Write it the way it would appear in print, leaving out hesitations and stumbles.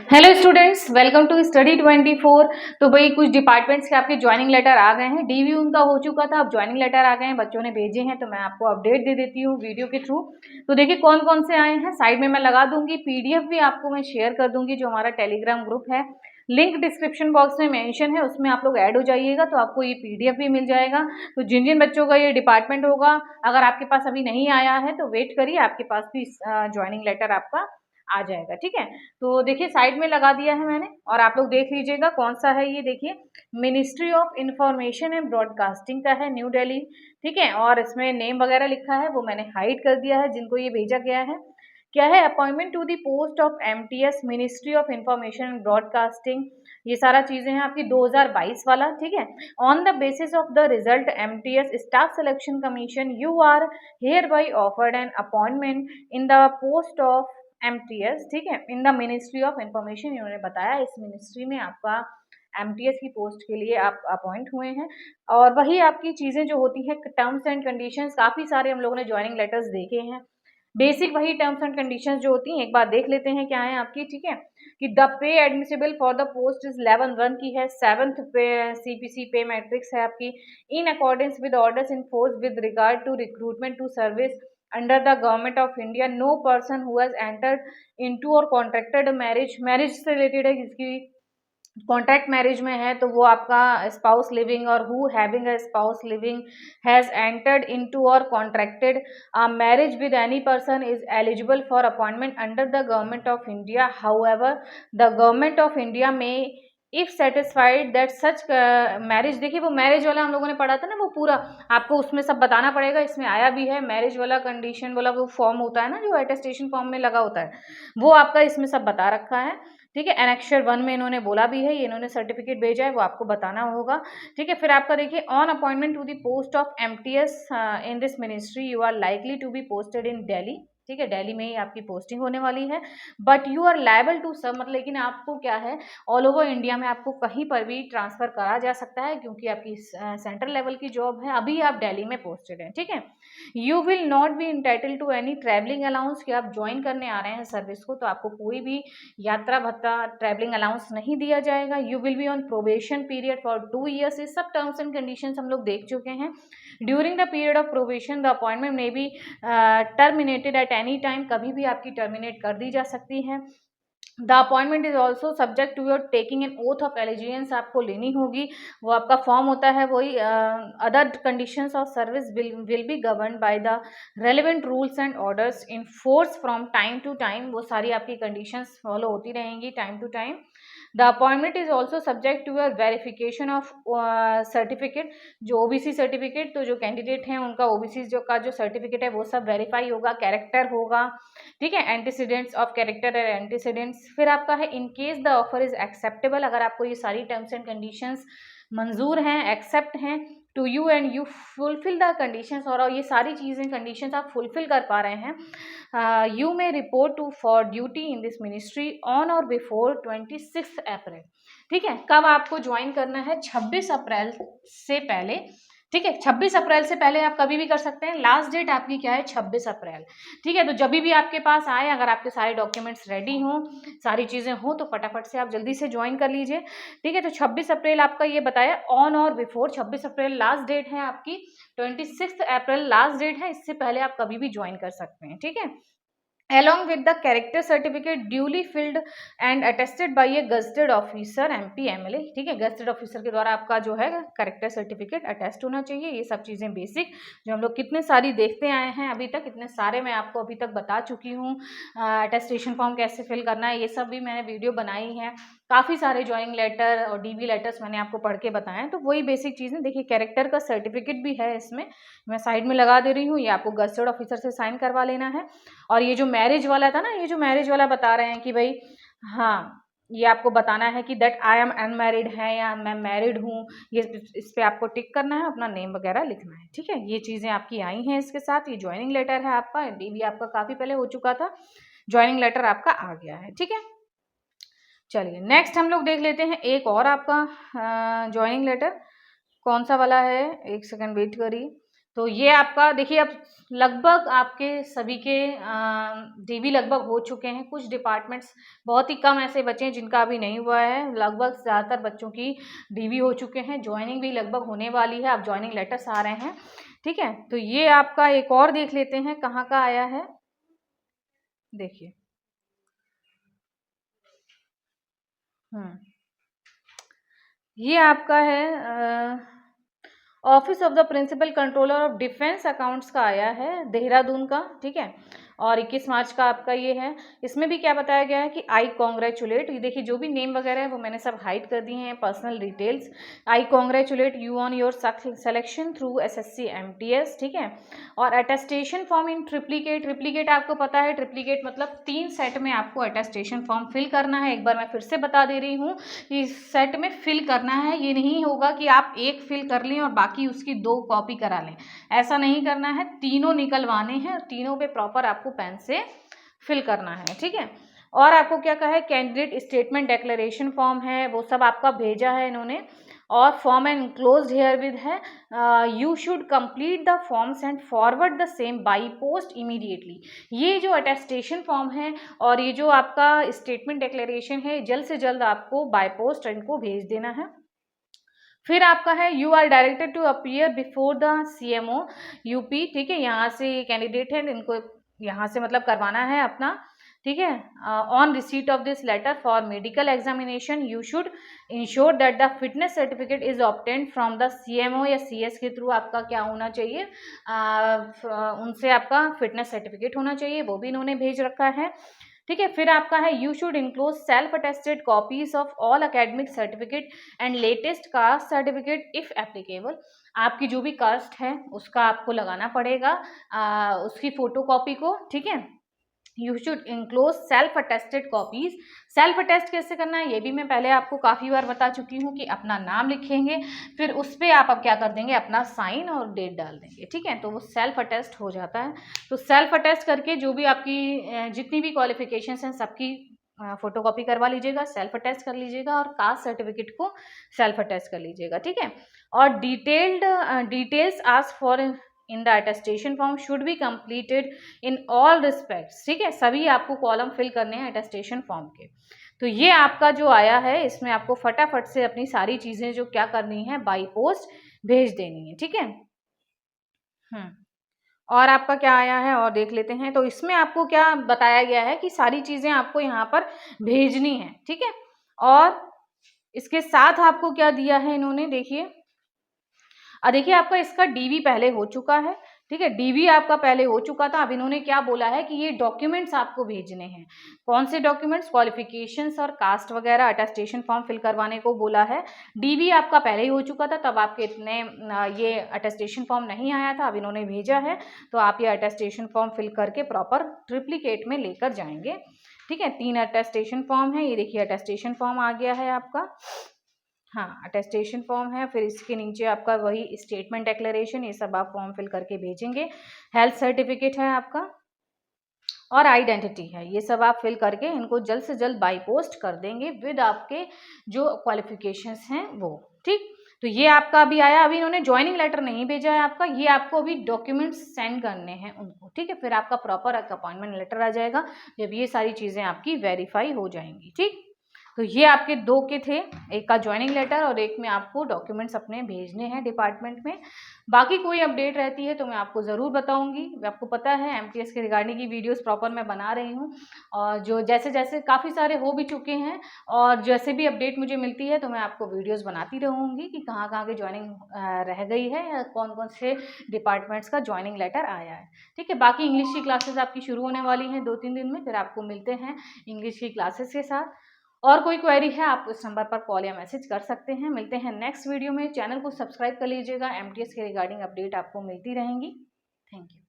Hello students, welcome to study 24। तो भाई कुछ डिपार्टमेंट्स के आपके ज्वाइनिंग लेटर आ गए हैं। डीवी उनका हो चुका था, अब ज्वाइनिंग लेटर आ गए हैं, बच्चों ने भेजे हैं, तो मैं आपको अपडेट दे देती हूँ वीडियो के थ्रू। तो देखिए कौन कौन से आए हैं, साइड में मैं लगा दूंगी, पीडीएफ भी आपको मैं शेयर कर दूंगी। जो हमारा टेलीग्राम ग्रुप है, लिंक डिस्क्रिप्शन बॉक्स में मेंशन है, उसमें आप लोग ऐड हो जाइएगा तो आपको ये पीडीएफ भी मिल जाएगा। तो जिन जिन बच्चों का ये डिपार्टमेंट होगा, अगर आपके पास अभी नहीं आया है तो वेट करिए, आपके पास भी ज्वाइनिंग लेटर आपका आ जाएगा। ठीक है, तो देखिए साइड में लगा दिया है मैंने, और आप लोग देख लीजिएगा कौन सा है। ये देखिए, ministry of information and broadcasting का है, न्यू दिल्ली। ठीक है, और इसमें नेम वगैरह लिखा है, वो मैंने हाइड कर दिया है जिनको ये भेजा गया है। क्या है, appointment to the post of MTS, ministry of information and broadcasting. ये सारा चीजें हैं आपकी 2022 वाला। ठीक है, on the basis of the result MTS staff selection commission, you are hereby offered an appointment in the post of MTS. ठीक है, in the ministry of information. इन्होंने बताया इस मिनिस्ट्री में आपका एमटीएस की पोस्ट के लिए आप अपॉइंट हुए हैं। और वही आपकी चीजें जो होती है, टर्म्स एंड कंडीशंस, काफी सारे हम लोगों ने ज्वाइनिंग लेटर्स देखे हैं। बेसिक वही टर्म्स एंड कंडीशंस जो होती हैं, एक बार देख लेते हैं क्या है आपकी। ठीक है, कि the pay admissible for the post is 11(1) की है, 7th पे सीपीसी पे मैट्रिक्स है आपकी, in accordance with orders in force with regard to recruitment to service under the government of India. No person who has entered into or contracted marriage, marriage से related है, जिसकी contract marriage में है तो वो आपका स्पाउस लिविंग, और who having a spouse living has entered into or contracted marriage with any person is eligible for appointment under the government of India. However the government of India में if satisfied that such marriage, देखिए वो marriage वाला हम लोगों ने पढ़ा था ना, वो पूरा आपको उसमें सब बताना पड़ेगा। इसमें आया भी है मैरिज वाला, कंडीशन वाला वो फॉर्म होता है ना, जो अटेस्टेशन फॉर्म में लगा होता है, वो आपका इसमें सब बता रखा है। ठीक है, एनेक्चर 1 में इन्होंने बोला भी है, ये इन्होंने सर्टिफिकेट भेजा है, वो आपको बताना होगा। ठीक है, फिर आपका देखिए, on appointment to the post of MTS in this ministry you are likely to be posted in Delhi. ठीक है, दिल्ली में ही आपकी पोस्टिंग होने वाली है, but you are liable to sub, मतलब लेकिन आपको क्या है, ऑल ओवर इंडिया में आपको कहीं पर भी ट्रांसफर करा जा सकता है, क्योंकि आपकी सेंट्रल लेवल की जॉब है, अभी आप दिल्ली में पोस्टेड हैं। ठीक है, you will not be entitle to any travelling allowance, कि आप ज्वाइन करने आ रहे हैं सर्विस को, तो आपको कोई भी यात्रा भत्ता, ट्रैवलिंग अलाउंस नहीं दिया जाएगा। You will be on probation period for 2 years. ये सब टर्म्स एंड कंडीशंस हम लोग देख चुके हैं। During the period of probation the appointment may be terminated at any time, कभी भी आपकी टर्मिनेट कर दी जा सकती है। The appointment is also subject to your taking an oath of allegiance, आपको लेनी होगी, वो आपका फॉर्म होता है वही। Other conditions of service will be govern by the relevant rules and orders in force from time to time, वो सारी आपकी कंडीशंस फॉलो होती रहेंगी time to time. The appointment is also subject to your verification of certificate, जो OBC certificate, तो जो candidate हैं उनका ओबीसी जो सर्टिफिकेट है वो सब वेरीफाई होगा, कैरेक्टर होगा। ठीक है, antecedents of character and antecedents. फिर आपका है, in case the offer is acceptable, अगर आपको ये सारी टर्म्स एंड कंडीशंस मंजूर हैं, एक्सेप्ट हैं to you and you fulfil the conditions, और ये सारी चीज़ें कंडीशंस आप फुलफिल कर पा रहे हैं, you may report to for duty in this ministry on or before 26 April. ठीक है, कब आपको ज्वाइन करना है, 26 अप्रैल से पहले। ठीक है, 26 अप्रैल से पहले आप कभी भी कर सकते हैं, लास्ट डेट आपकी क्या है, 26 अप्रैल। ठीक है, तो जब भी आपके पास आए, अगर आपके सारे डॉक्यूमेंट्स रेडी हों, सारी चीज़ें हों, तो फटाफट से आप जल्दी से ज्वाइन कर लीजिए। ठीक है, तो 26 अप्रैल आपका ये बताया, on or before 26 April last date है आपकी, 26 अप्रैल लास्ट डेट है, इससे पहले आप कभी भी ज्वाइन कर सकते हैं। ठीक है, along with the character certificate duly filled and attested by a gazetted officer MP MLA। ठीक है, gazetted officer के द्वारा आपका जो है कैरेक्टर सर्टिफिकेट अटेस्ट होना चाहिए। ये सब चीज़ें बेसिक जो हम लोग कितने सारी देखते आए हैं अभी तक, इतने सारे मैं आपको अभी तक बता चुकी हूँ। अटेस्टेशन फॉर्म कैसे फिल करना है, ये सब भी मैंने वीडियो बनाई है। काफ़ी सारे ज्वाइनिंग लेटर और डीवी लेटर्स मैंने आपको पढ़ के बताए हैं, तो वही बेसिक चीज़ें देखिए, कैरेक्टर का सर्टिफिकेट भी है इसमें, मैं साइड में लगा दे रही हूँ, ये आपको गजेटेड ऑफिसर से साइन करवा लेना है। और ये जो मैरिज वाला था ना, ये जो मैरिज वाला बता रहे हैं कि भाई, हाँ, ये आपको बताना है कि दैट आई एम अनमैरिड है या मैं मैरिड हूँ, ये इस पे आपको टिक करना है, अपना नेम वगैरह लिखना है। ठीक है, ये चीज़ें आपकी आई हैं इसके साथ। ये ज्वाइनिंग लेटर है आपका, डीवी आपका काफ़ी पहले हो चुका था, ज्वाइनिंग लेटर आपका आ गया है। ठीक है, चलिए नेक्स्ट हम लोग देख लेते हैं एक और आपका ज्वाइनिंग लेटर, कौन सा वाला है, एक सेकंड वेट करिए। तो ये आपका देखिए, अब लगभग आपके सभी के डीवी लगभग हो चुके हैं। कुछ डिपार्टमेंट्स बहुत ही कम ऐसे बचे हैं जिनका अभी नहीं हुआ है। लगभग ज़्यादातर बच्चों की डीवी हो चुके हैं। ज्वाइनिंग भी लगभग होने वाली है। अब ज्वाइनिंग लेटर्स आ रहे हैं, ठीक है। तो ये आपका एक और देख लेते हैं कहाँ का आया है, देखिए। ये आपका है office of the principal controller of defence accounts का आया है, देहरादून का, ठीक है। और 21 मार्च का आपका ये है। इसमें भी क्या बताया गया है कि आई कॉन्ग्रेचुलेट, ये देखिए जो भी नेम वगैरह है वो मैंने सब हाइड कर दिए हैं, personal details. I congratulate you on your selection through SSC MTS, ठीक है। और attestation form in triplicate, triplicate आपको पता है, ट्रिप्लीकेट मतलब 3 सेट में आपको अटेस्टेशन फॉर्म फिल करना है। एक बार मैं फिर से बता दे रही हूँ कि सेट में फिल करना है। ये नहीं होगा कि आप एक फिल कर लें और बाकी उसकी 2 कॉपी करा लें, ऐसा नहीं करना है। तीनों निकलवाने हैं और तीनों पे प्रॉपर आपको पेन से फिल करना है, ठीक है। और आपको क्या कहा है, कैंडिडेट स्टेटमेंट डिक्लेरेशन फॉर्म है, वो सब आपका भेजा है इन्होंने। और फॉर्म एनक्लोज्ड हेयर विद है, you should complete the forms and forward the same by post immediately. ये जो अटेस्टेशन फॉर्म है और ये जो आपका स्टेटमेंट डिक्लेरेशन है, जल्द से जल्द आपको बाय पोस्ट इनको भेज देना है। फिर आपका है you are directed to appear before the CMO UP, ठीक है। यहाँ से कैंडिडेट है, इनको यहाँ से मतलब करवाना है अपना, ठीक है। On receipt of this letter for medical examination you should ensure that the fitness certificate is obtained from the CMO या सीएस के थ्रू आपका क्या होना चाहिए, उनसे आपका फिटनेस सर्टिफिकेट होना चाहिए, वो भी इन्होंने भेज रखा है, ठीक है। फिर आपका है you should enclose self attested copies of all academic certificate and latest caste certificate if applicable. आपकी जो भी कास्ट है उसका आपको लगाना पड़ेगा, उसकी फोटो कॉपी को, ठीक है। You should enclose self attested copies. Self attest कैसे करना है ये भी मैं पहले आपको काफ़ी बार बता चुकी हूँ कि अपना नाम लिखेंगे, फिर उस पर आप अब क्या कर देंगे, अपना साइन और डेट डाल देंगे, ठीक है। तो वो सेल्फ अटेस्ट हो जाता है। तो सेल्फ अटेस्ट करके जो भी आपकी जितनी भी क्वालिफिकेशंस हैं सबकी फोटो कॉपी करवा लीजिएगा, सेल्फ अटेस्ट कर लीजिएगा और कास्ट सर्टिफिकेट को सेल्फ अटेस्ट कर लीजिएगा, ठीक है। और details ask for in the attestation form should be completed in all respects, ठीक है। सभी आपको कॉलम फिल करने हैं अटेस्टेशन फॉर्म के। तो ये आपका जो आया है इसमें आपको फटाफट से अपनी सारी चीजें जो क्या करनी है बाई पोस्ट भेज देनी है, ठीक है। और आपका क्या आया है और देख लेते हैं। तो इसमें आपको क्या बताया गया है कि सारी चीजें आपको यहाँ पर भेजनी है, ठीक है। और इसके साथ आपको क्या दिया है इन्होंने, देखिए। देखिए आपका इसका डीवी पहले हो चुका है, ठीक है। डीवी आपका पहले हो चुका था। अब इन्होंने क्या बोला है कि ये डॉक्यूमेंट्स आपको भेजने हैं। कौन से डॉक्यूमेंट्स, क्वालिफिकेशंस और कास्ट वगैरह अटेस्टेशन फॉर्म फिल करवाने को बोला है। डीवी आपका पहले ही हो चुका था, तब आपके इतने ये अटेस्टेशन फॉर्म नहीं आया था। अब इन्होंने भेजा है तो आप ये अटेस्टेशन फॉर्म फिल करके प्रॉपर ट्रिप्लीकेट में लेकर जाएंगे, ठीक है। 3 अटेस्टेशन फॉर्म है, ये देखिए अटेस्टेशन फॉर्म आ गया है आपका, हाँ अटेस्टेशन फॉर्म है। फिर इसके नीचे आपका वही स्टेटमेंट डिक्लेरेशन, ये सब आप फॉर्म फिल करके भेजेंगे। हेल्थ सर्टिफिकेट है आपका और आइडेंटिटी है, ये सब आप फिल करके इनको जल्द से जल्द बाई पोस्ट कर देंगे विद आपके जो क्वालिफिकेशंस हैं वो, ठीक। तो ये आपका अभी आया। अभी इन्होंने ज्वाइनिंग लेटर नहीं भेजा है आपका, ये आपको अभी डॉक्यूमेंट्स सेंड करने हैं उनको, ठीक है। फिर आपका प्रॉपर अपॉइंटमेंट लेटर आ जाएगा जब ये सारी चीज़ें आपकी वेरीफाई हो जाएंगी, ठीक। तो ये आपके 2 के थे, एक का ज्वाइनिंग लेटर और एक में आपको डॉक्यूमेंट्स अपने भेजने हैं डिपार्टमेंट में। बाकी कोई अपडेट रहती है तो मैं आपको ज़रूर बताऊंगी। आपको पता है एमटीएस के रिगार्डिंग की वीडियोस प्रॉपर मैं बना रही हूँ और जो जैसे जैसे काफ़ी सारे हो भी चुके हैं और जैसे भी अपडेट मुझे मिलती है तो मैं आपको वीडियोस बनाती रहूँगी कि कहाँ कहाँ की ज्वाइनिंग रह गई है या कौन कौन से डिपार्टमेंट्स का ज्वाइनिंग लेटर आया है, ठीक है। बाकी इंग्लिश की क्लासेस आपकी शुरू होने वाली हैं 2-3 दिन में, फिर आपको मिलते हैं इंग्लिश की क्लासेस के साथ। और कोई क्वेरी है आप इस नंबर पर कॉल या मैसेज कर सकते हैं। मिलते हैं नेक्स्ट वीडियो में। चैनल को सब्सक्राइब कर लीजिएगा, एमटीएस के रिगार्डिंग अपडेट आपको मिलती रहेंगी। Thank you.